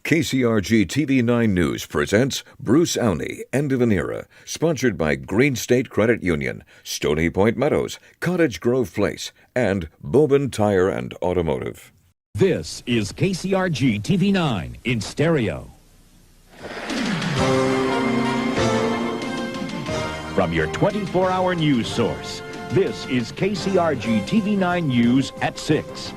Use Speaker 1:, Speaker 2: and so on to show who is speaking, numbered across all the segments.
Speaker 1: KCRG-TV9 News presents Bruce Aune, End of an Era, sponsored by Green State Credit Union, Stony Point Meadows, Cottage Grove Place, and Bobin Tire and Automotive.
Speaker 2: This is KCRG-TV9 in stereo. From your 24-hour news source, this is KCRG-TV9 News at 6.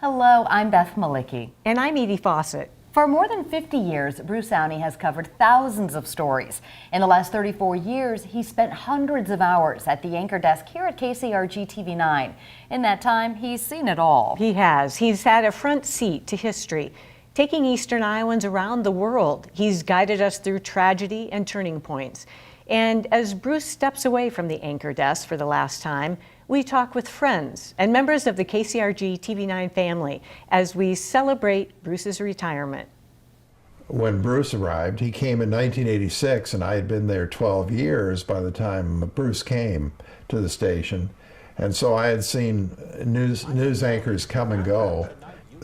Speaker 3: Hello, I'm Beth Malicki.
Speaker 4: And I'm Edie Fawcett.
Speaker 3: For more than 50 years, Bruce Aune has covered thousands of stories. In the last 34 years, he spent hundreds of hours at the anchor desk here at KCRG-TV9. In that time, he's seen it all.
Speaker 4: He has. He's had a front seat to history, taking Eastern Iowans around the world. He's guided us through tragedy and turning points. And as Bruce steps away from the anchor desk for the last time, we talk with friends and members of the KCRG-TV9 family as we celebrate Bruce's retirement.
Speaker 5: When Bruce arrived, he came in 1986, and I had been there 12 years by the time Bruce came to the station. And so I had seen news anchors come and go.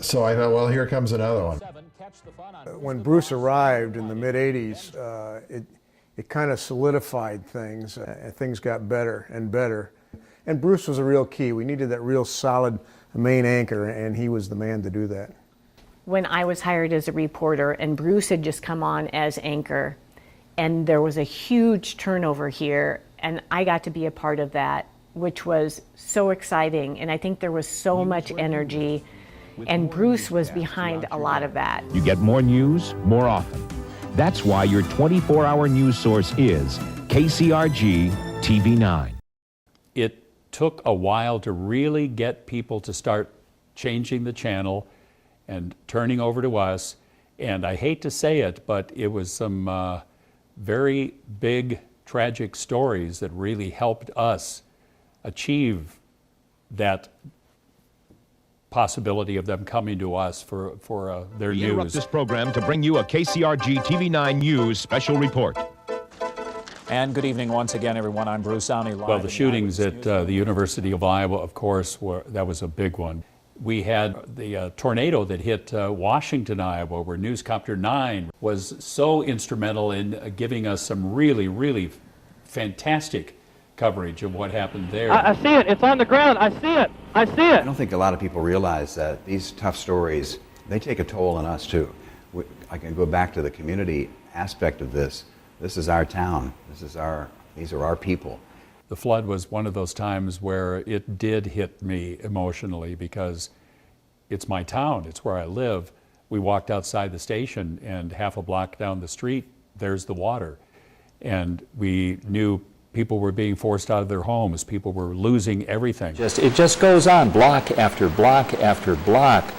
Speaker 5: So I thought, well, here comes another one.
Speaker 6: When Bruce arrived in the mid-'80s, it kind of solidified things. Things got better and better. And Bruce was a real key. We needed that real solid main anchor, and he was the man to do that.
Speaker 4: When I was hired as a reporter and Bruce had just come on as anchor, and there was a huge turnover here, and I got to be a part of that, which was so exciting. And I think there was so much energy, and Bruce was behind a lot of that.
Speaker 2: You get more news more often. That's why your 24-hour news source is KCRG-TV9.
Speaker 7: It took a while to really get people to start changing the channel and turning over to us. And I hate to say it, but it was some very big, tragic stories that really helped us achieve that possibility of them coming to us for their news.
Speaker 2: We interrupt this program to bring you a KCRG-TV9 News special report.
Speaker 8: And good evening once again, everyone. I'm Bruce Aune.
Speaker 7: Well, the shootings at the University of Iowa, of course, that was a big one. We had the tornado that hit Washington, Iowa, where Newscopter 9 was so instrumental in giving us some really, really fantastic coverage of what happened there.
Speaker 9: I see it. It's on the ground. I see it. I see it.
Speaker 10: I don't think a lot of people realize that these tough stories, they take a toll on us too. I can go back to the community aspect of this. This is our town. These are our people.
Speaker 7: The flood was one of those times where it did hit me emotionally because it's my town. It's where I live. We walked outside the station, and half a block down the street, there's the water. And we knew people were being forced out of their homes. People were losing everything.
Speaker 8: It just goes on, block after block after block.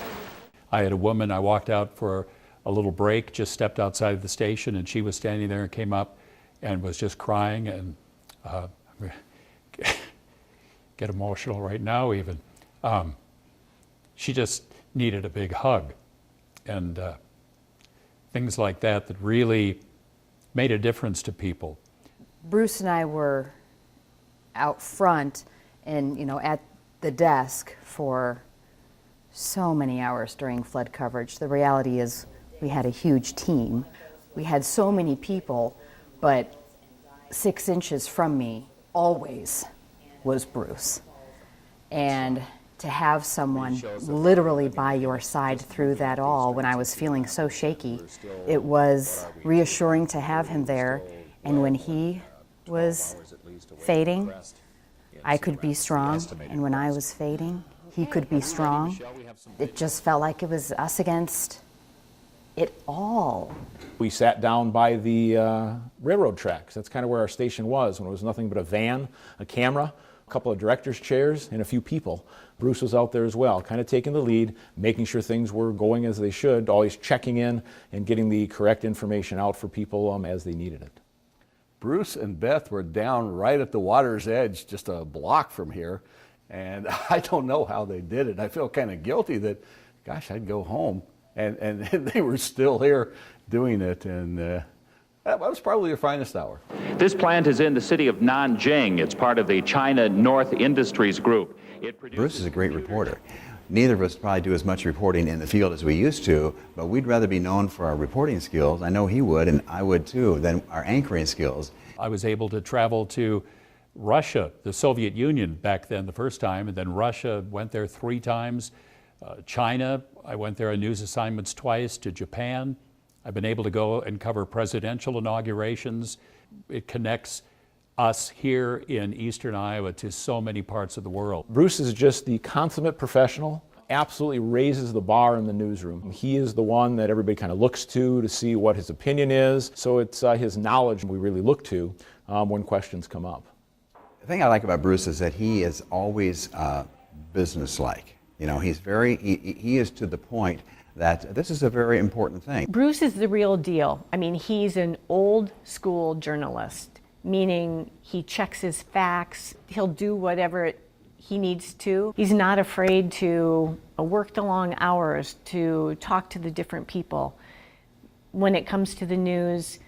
Speaker 7: I had a woman, I walked out for a little break, just stepped outside of the station, and she was standing there and came up and was just crying, and get emotional right now even. She just needed a big hug, and things like that really made a difference to people.
Speaker 3: Bruce and I were out front and, at the desk for so many hours during flood coverage. The reality is we had a huge team. We had so many people, but 6 inches from me always was Bruce. And to have someone literally by your side through that all when I was feeling so shaky, it was reassuring to have him there. And when he was fading, I could be strong. And when I was fading, he could be strong. It just felt like it was us against it all.
Speaker 9: We sat down by the railroad tracks. That's kind of where our station was, when it was nothing but a van, a camera, a couple of director's chairs, and a few people. Bruce was out there as well, kind of taking the lead, making sure things were going as they should, always checking in and getting the correct information out for people as they needed it.
Speaker 11: Bruce and Beth were down right at the water's edge, just a block from here, and I don't know how they did it. I feel kind of guilty that, gosh, I'd go home, and they were still here doing it, and that was probably their finest hour.
Speaker 12: This plant is in the city of Nanjing. It's part of the China North Industries Group.
Speaker 10: Bruce is a great reporter. neither of us probably do as much reporting in the field as we used to, but we'd rather be known for our reporting skills. I know he would, and I would too, than our anchoring skills.
Speaker 7: I was able to travel to Russia, the Soviet Union back then the first time, and then Russia, went there 3 times. China, I went there on news assignments twice, to Japan. I've been able to go and cover presidential inaugurations. It connects us here in eastern Iowa to so many parts of the world.
Speaker 9: Bruce is just the consummate professional, absolutely raises the bar in the newsroom. He is the one that everybody kind of looks to see what his opinion is, so it's his knowledge we really look to when questions come up.
Speaker 10: The thing I like about Bruce is that he is always businesslike. You know, he's he is to the point that this is a very important thing.
Speaker 4: Bruce is the real deal. I mean, he's an old school journalist, meaning he checks his facts, he'll do whatever he needs to. He's not afraid to work the long hours to talk to the different people. When it comes to the news,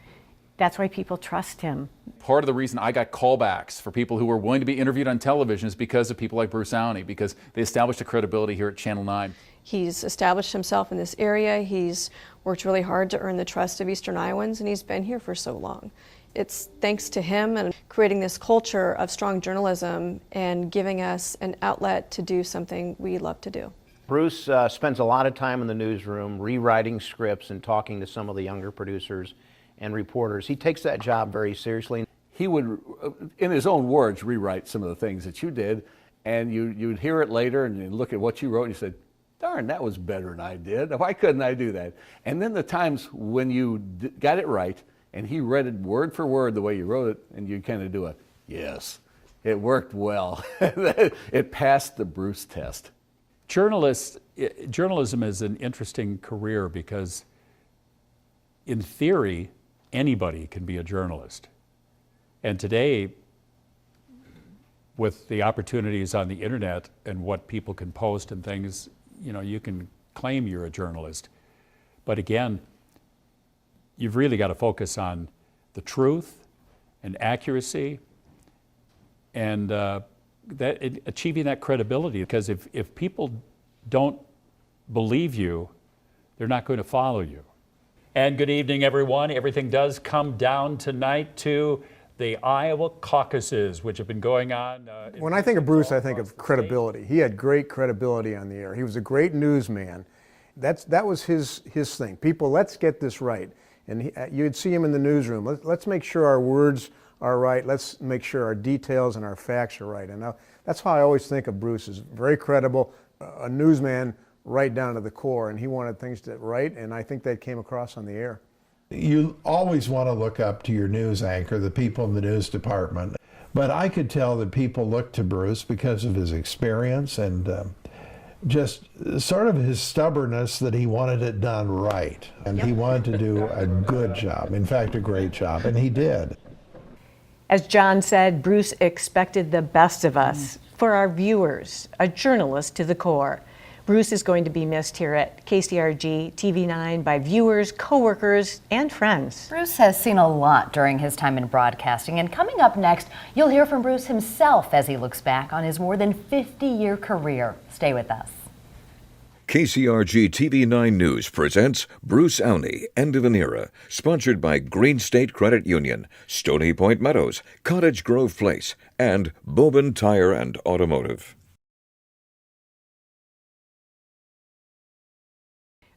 Speaker 4: that's why people trust him.
Speaker 13: Part of the reason I got callbacks for people who were willing to be interviewed on television is because of people like Bruce Aune, because they established a credibility here at Channel 9.
Speaker 14: He's established himself in this area. He's worked really hard to earn the trust of Eastern Iowans, and he's been here for so long. It's thanks to him and creating this culture of strong journalism and giving us an outlet to do something we love to do.
Speaker 15: Bruce spends a lot of time in the newsroom rewriting scripts and talking to some of the younger producers and reporters. He takes that job very seriously.
Speaker 11: He would, in his own words, rewrite some of the things that you did, and you'd hear it later and you'd look at what you wrote and you said, darn, that was better than I did. Why couldn't I do that? And then the times when you got it right and he read it word for word the way you wrote it, and you kind of do a, yes, it worked well. It passed the Bruce test.
Speaker 7: Journalism is an interesting career because, in theory, anybody can be a journalist. And today, with the opportunities on the internet and what people can post and things, you know, you can claim you're a journalist. But again, you've really got to focus on the truth and accuracy and achieving that credibility. Because if people don't believe you, they're not going to follow you. And good evening, everyone. Everything does come down tonight to the Iowa caucuses, which have been going on.
Speaker 6: When I think of Bruce, I think of credibility. He had great credibility on the air. He was a great newsman. That was his thing. People, let's get this right. And you'd see him in the newsroom. Let's make sure our words are right. Let's make sure our details and our facts are right. And that's how I always think of Bruce, as very credible, a newsman right down to the core. And he wanted things right, and I think that came across on the air.
Speaker 5: You always want to look up to your news anchor, the people in the news department. But I could tell that people looked to Bruce because of his experience and just sort of his stubbornness that he wanted it done right. And he wanted to do a good job, in fact, a great job, and he did.
Speaker 4: As John said, Bruce expected the best of us. For our viewers, a journalist to the core. Bruce is going to be missed here at KCRG-TV9 by viewers, coworkers, and friends.
Speaker 3: Bruce has seen a lot during his time in broadcasting, and coming up next, you'll hear from Bruce himself as he looks back on his more than 50-year career. Stay with us.
Speaker 1: KCRG-TV9 News presents Bruce Aune, End of an Era, sponsored by Green State Credit Union, Stony Point Meadows, Cottage Grove Place, and Bobin Tire and Automotive.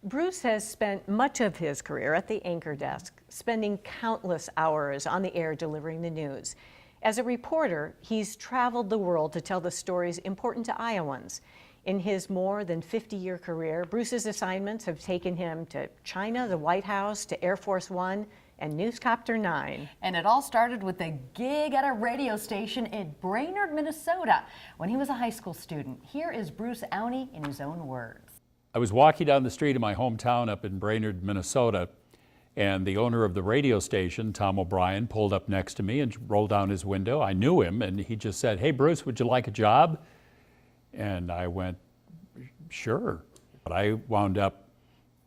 Speaker 4: Bruce has spent much of his career at the anchor desk, spending countless hours on the air delivering the news. As a reporter, he's traveled the world to tell the stories important to Iowans. In his more than 50-year career, Bruce's assignments have taken him to China, the White House, to Air Force One, and Newscopter 9.
Speaker 3: And it all started with a gig at a radio station in Brainerd, Minnesota, when he was a high school student. Here is Bruce Aune in his own words.
Speaker 7: I was walking down the street of my hometown up in Brainerd, Minnesota, and the owner of the radio station, Tom O'Brien, pulled up next to me and rolled down his window. I knew him, and he just said, "Hey, Bruce, would you like a job?" And I went, "Sure." But I wound up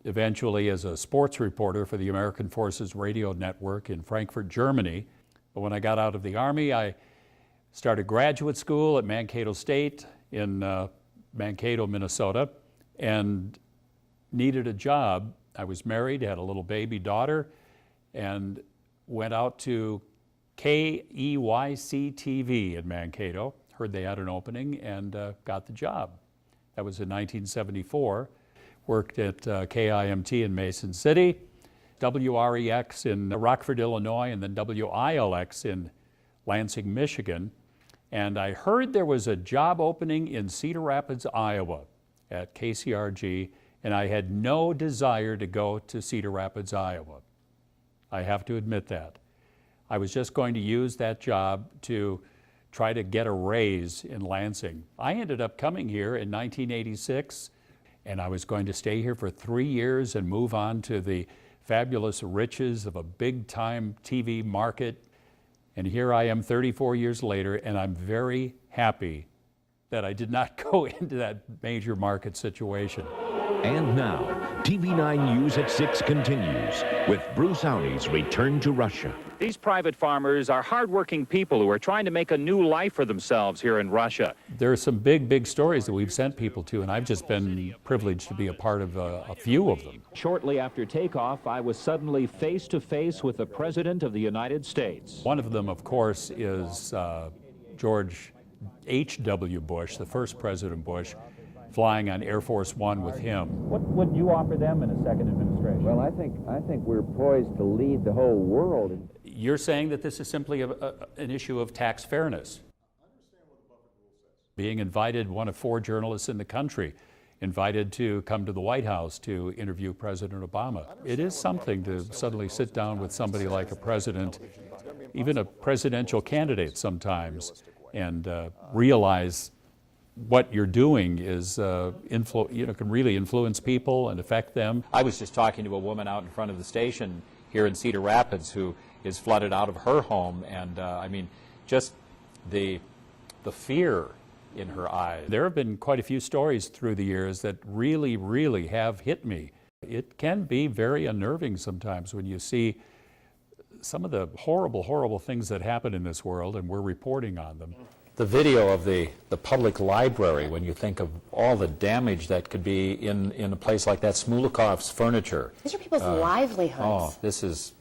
Speaker 7: eventually as a sports reporter for the American Forces Radio Network in Frankfurt, Germany. But when I got out of the Army, I started graduate school at Mankato State in Mankato, Minnesota, and needed a job. I was married, had a little baby daughter, and went out to KCRG-TV in Mankato. Heard they had an opening and got the job. That was in 1974. Worked at KIMT in Mason City, WREX in Rockford, Illinois, and then WILX in Lansing, Michigan. And I heard there was a job opening in Cedar Rapids, Iowa at KCRG, and I had no desire to go to Cedar Rapids, Iowa. I have to admit that. I was just going to use that job to try to get a raise in Lansing. I ended up coming here in 1986, and I was going to stay here for 3 years and move on to the fabulous riches of a big-time TV market. And here I am 34 years later, and I'm very happy that I did not go into that major market situation.
Speaker 2: And now, TV9 News at 6 continues with Bruce Aune's return to Russia.
Speaker 12: These private farmers are hardworking people who are trying to make a new life for themselves here in Russia.
Speaker 7: There are some big stories that we've sent people to, and I've just been privileged to be a part of a few of them.
Speaker 12: Shortly after takeoff, I was suddenly face to face with the President of the United States.
Speaker 7: One of them, of course, is George H.W. Bush, the first President Bush, flying on Air Force One with him.
Speaker 12: What would you offer them in a second administration?
Speaker 16: Well, I think we're poised to lead the whole world.
Speaker 7: You're saying that this is simply an issue of tax fairness. Being invited, one of 4 journalists in the country, invited to come to the White House to interview President Obama. It is something to suddenly sit down with somebody like a president, even a presidential candidate sometimes, and realize what you're doing is can really influence people and affect them.
Speaker 8: I was just talking to a woman out in front of the station here in Cedar Rapids who is flooded out of her home, and I mean, just the fear in her eyes.
Speaker 7: There have been quite a few stories through the years that really have hit me. It can be very unnerving sometimes when you see some of the horrible things that happen in this world, and we're reporting on them.
Speaker 8: The video of the public library, when you think of all the damage that could be in a place like that, Smulikov's furniture.
Speaker 17: These are people's livelihoods.
Speaker 8: Oh, this is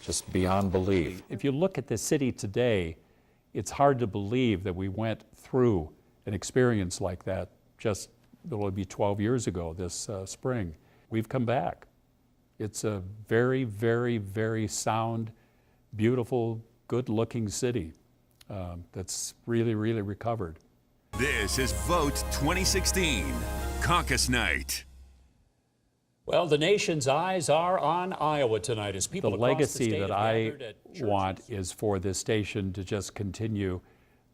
Speaker 8: just beyond belief.
Speaker 7: If you look at the city today, it's hard to believe that we went through an experience like that just, it'll be 12 years ago this spring. We've come back. It's a very sound, beautiful, good-looking city that's really recovered.
Speaker 18: This is Vote 2016, Caucus Night.
Speaker 7: Well, the nation's eyes are on Iowa tonight as people across the state that I want is for this station to just continue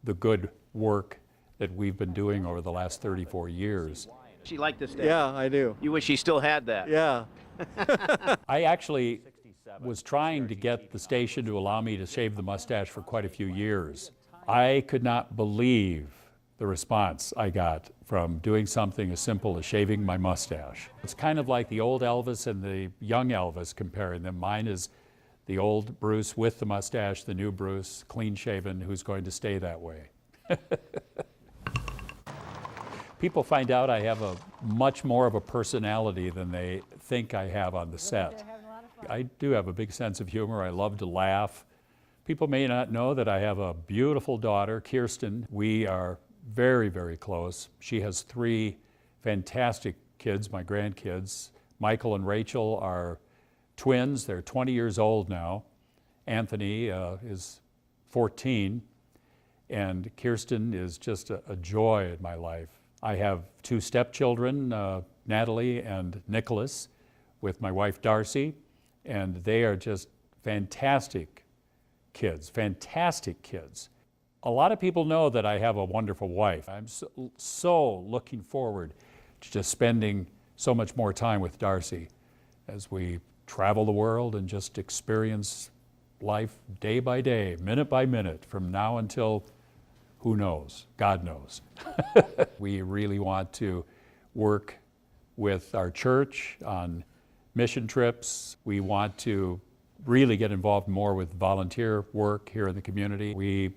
Speaker 7: the good work that we've been doing over the last 34 years.
Speaker 15: She liked this station.
Speaker 19: Yeah, I do.
Speaker 15: You wish she still had that.
Speaker 19: Yeah.
Speaker 7: I actually was trying to get the station to allow me to shave the mustache for quite a few years. I could not believe the response I got from doing something as simple as shaving my mustache. It's kind of like the old Elvis and the young Elvis, comparing them. Mine is the old Bruce with the mustache, the new Bruce, clean-shaven, who's going to stay that way. People find out I have a much more of a personality than they think I have on the set. I do have a big sense of humor. I love to laugh. People may not know that I have a beautiful daughter, Kirsten. We are very close. She has 3 fantastic kids, my grandkids. Michael and Rachel are twins. They're 20 years old now. Anthony is 14, and Kirsten is just a joy in my life. I have 2 stepchildren, Natalie and Nicholas, with my wife Darcy, and they are just fantastic kids. A lot of people know that I have a wonderful wife. I'm so looking forward to just spending so much more time with Darcy as we travel the world and just experience life day by day, minute by minute, from now until who knows? God knows. We really want to work with our church on mission trips. We want to really get involved more with volunteer work here in the community. We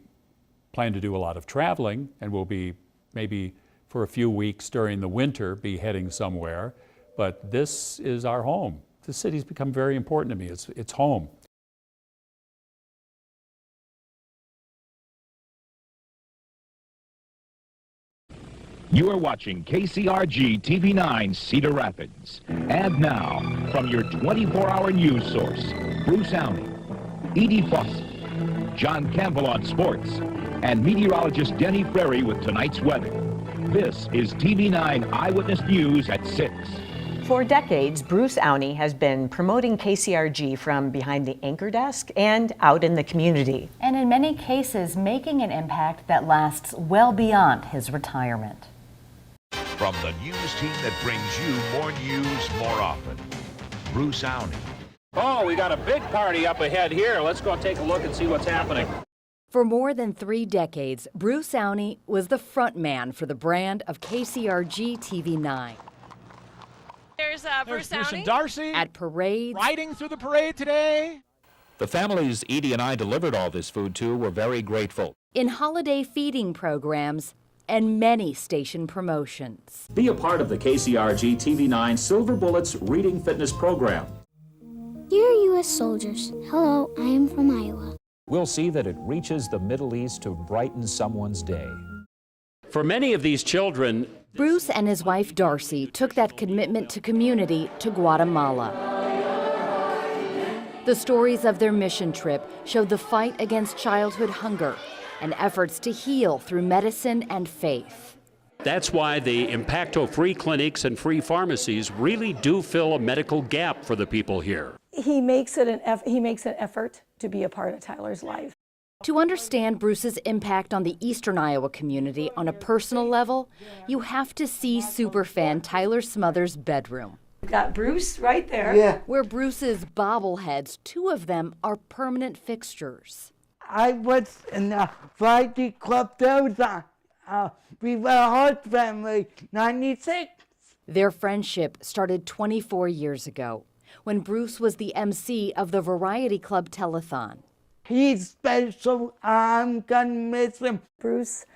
Speaker 7: plan to do a lot of traveling, and we'll be maybe for a few weeks during the winter, be heading somewhere, but this is our home. The city's become very important to me. It's home.
Speaker 2: You are watching KCRG-TV9 Cedar Rapids. And now, from your 24-hour news source, Bruce Aune, Edie Fawcett, John Campbell on sports, and meteorologist Denny Frary with tonight's weather. This is TV9 Eyewitness News at 6.
Speaker 4: For decades, Bruce Aune has been promoting KCRG from behind the anchor desk and out in the community.
Speaker 3: And in many cases, making an impact that lasts well beyond his retirement.
Speaker 18: From the news team that brings you more news more often, Bruce Aune.
Speaker 12: Oh, we got a big party up ahead here. Let's go take a look and see what's happening.
Speaker 17: For more than 3 decades, Bruce Aune was the front man for the brand of KCRG-TV9.
Speaker 19: There's Bruce
Speaker 20: and
Speaker 19: Aune.
Speaker 20: Darcy
Speaker 17: At parades,
Speaker 20: riding through the parade today.
Speaker 12: The families Edie and I delivered all this food to were very grateful.
Speaker 17: in holiday feeding programs, and many station promotions.
Speaker 12: Be a part of the KCRG-TV9 Silver Bullets Reading Fitness Program.
Speaker 21: Dear U.S. soldiers, hello, I am from Iowa.
Speaker 22: We'll see that it reaches the Middle East to brighten someone's day.
Speaker 12: For many of these children,
Speaker 17: Bruce and his wife Darcy took that commitment to community to Guatemala. The stories of their mission trip showed the fight against childhood hunger and efforts to heal through medicine and faith.
Speaker 23: That's why the Impacto-free clinics and free pharmacies really do fill a medical gap for the people here.
Speaker 24: He makes an effort to be a part of Tyler's life.
Speaker 17: To understand Bruce's impact on the Eastern Iowa community on a personal level, you have to see superfan Tyler Smothers' bedroom.
Speaker 24: Got Bruce right there.
Speaker 17: Where Bruce's bobbleheads, 2 of them are permanent fixtures.
Speaker 25: I was in the Friday Club Delta. We were a horse family, 96.
Speaker 17: Their friendship started 24 years ago, when Bruce was the MC of the Variety Club Telethon.
Speaker 25: He's special. I'm gonna miss him.
Speaker 24: Bruce,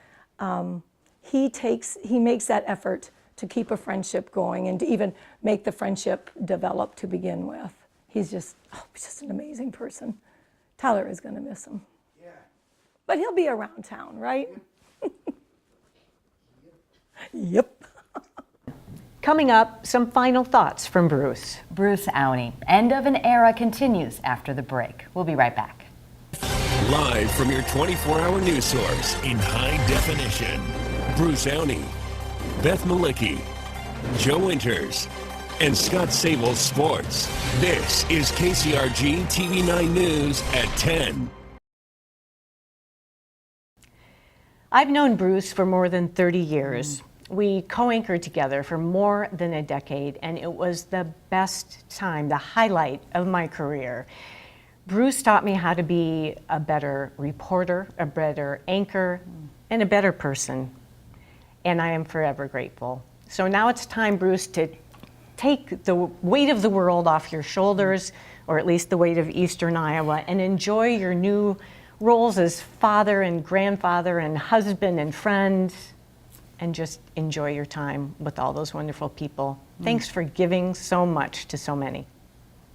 Speaker 24: he makes that effort to keep a friendship going and to even make the friendship develop to begin with. He's just an amazing person. Tyler is gonna miss him. Yeah. But he'll be around town, right? Yep.
Speaker 4: Coming up, some final thoughts from Bruce.
Speaker 3: Bruce Aune. End of an era continues after the break. We'll be right back.
Speaker 18: Live from your 24-hour news source in high definition, Bruce Aune, Beth Malicki, Joe Winters, and Scott Sable Sports. This is KCRG-TV9 News at 10.
Speaker 4: I've known Bruce for more than 30 years. We co-anchored together for more than a decade, and it was the best time, the highlight of my career. Bruce taught me how to be a better reporter, a better anchor, and a better person. And I am forever grateful. So now it's time, Bruce, to take the weight of the world off your shoulders, or at least the weight of Eastern Iowa, and enjoy your new roles as father and grandfather and husband and friend, and just enjoy your time with all those wonderful people. Thanks for giving so much to so many.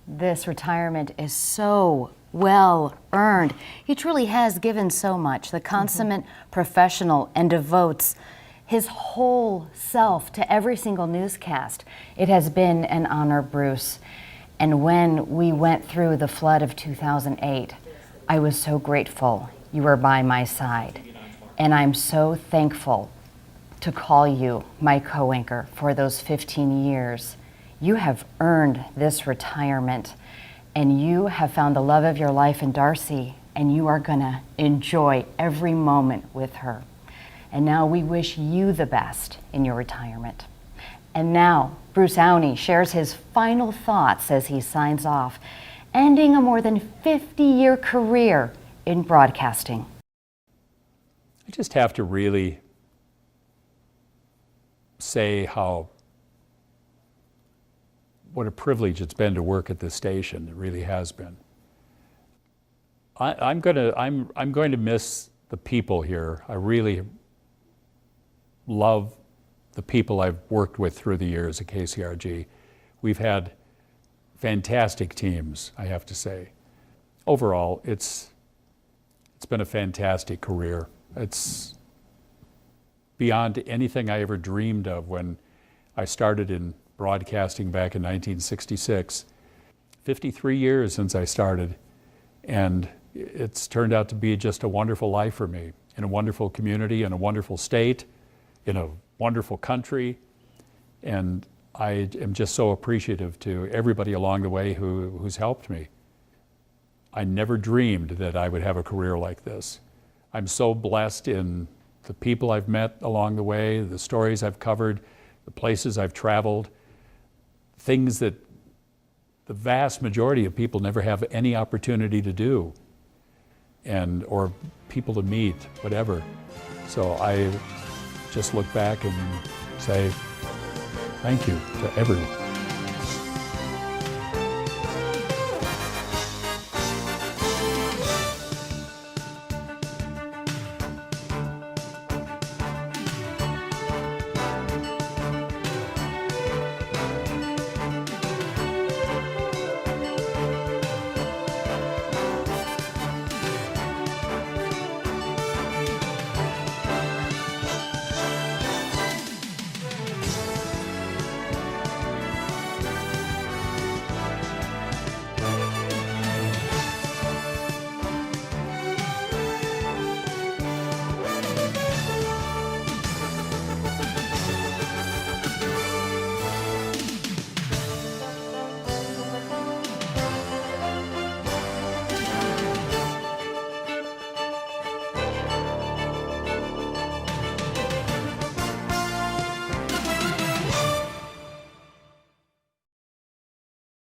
Speaker 3: This retirement is so well earned. He truly has given so much, the consummate professional, and devotes his whole self to every single newscast. It has been an honor, Bruce. And when we went through the flood of 2008, I was so grateful you were by my side. And I'm so thankful to call you my co-anchor for those 15 years. You have earned this retirement, and you have found the love of your life in Darcy, and you are gonna enjoy every moment with her. And now we wish you the best in your retirement. And now Bruce Aune shares his final thoughts as he signs off, ending a more than 50-year career in broadcasting.
Speaker 7: I just have to really say what a privilege it's been to work at this station. It really has been. I'm going to miss the people here. I really love the people I've worked with through the years at KCRG. We've had fantastic teams, I have to say. Overall, it's been a fantastic career. It's beyond anything I ever dreamed of when I started in broadcasting back in 1966. 53 years since I started, and it's turned out to be just a wonderful life for me, in a wonderful community, in a wonderful state, in a wonderful country, and I am just so appreciative to everybody along the way who's helped me. I never dreamed that I would have a career like this. I'm so blessed in the people I've met along the way, the stories I've covered, the places I've traveled, things that the vast majority of people never have any opportunity to do, or people to meet, whatever. So I just look back and say thank you to everyone.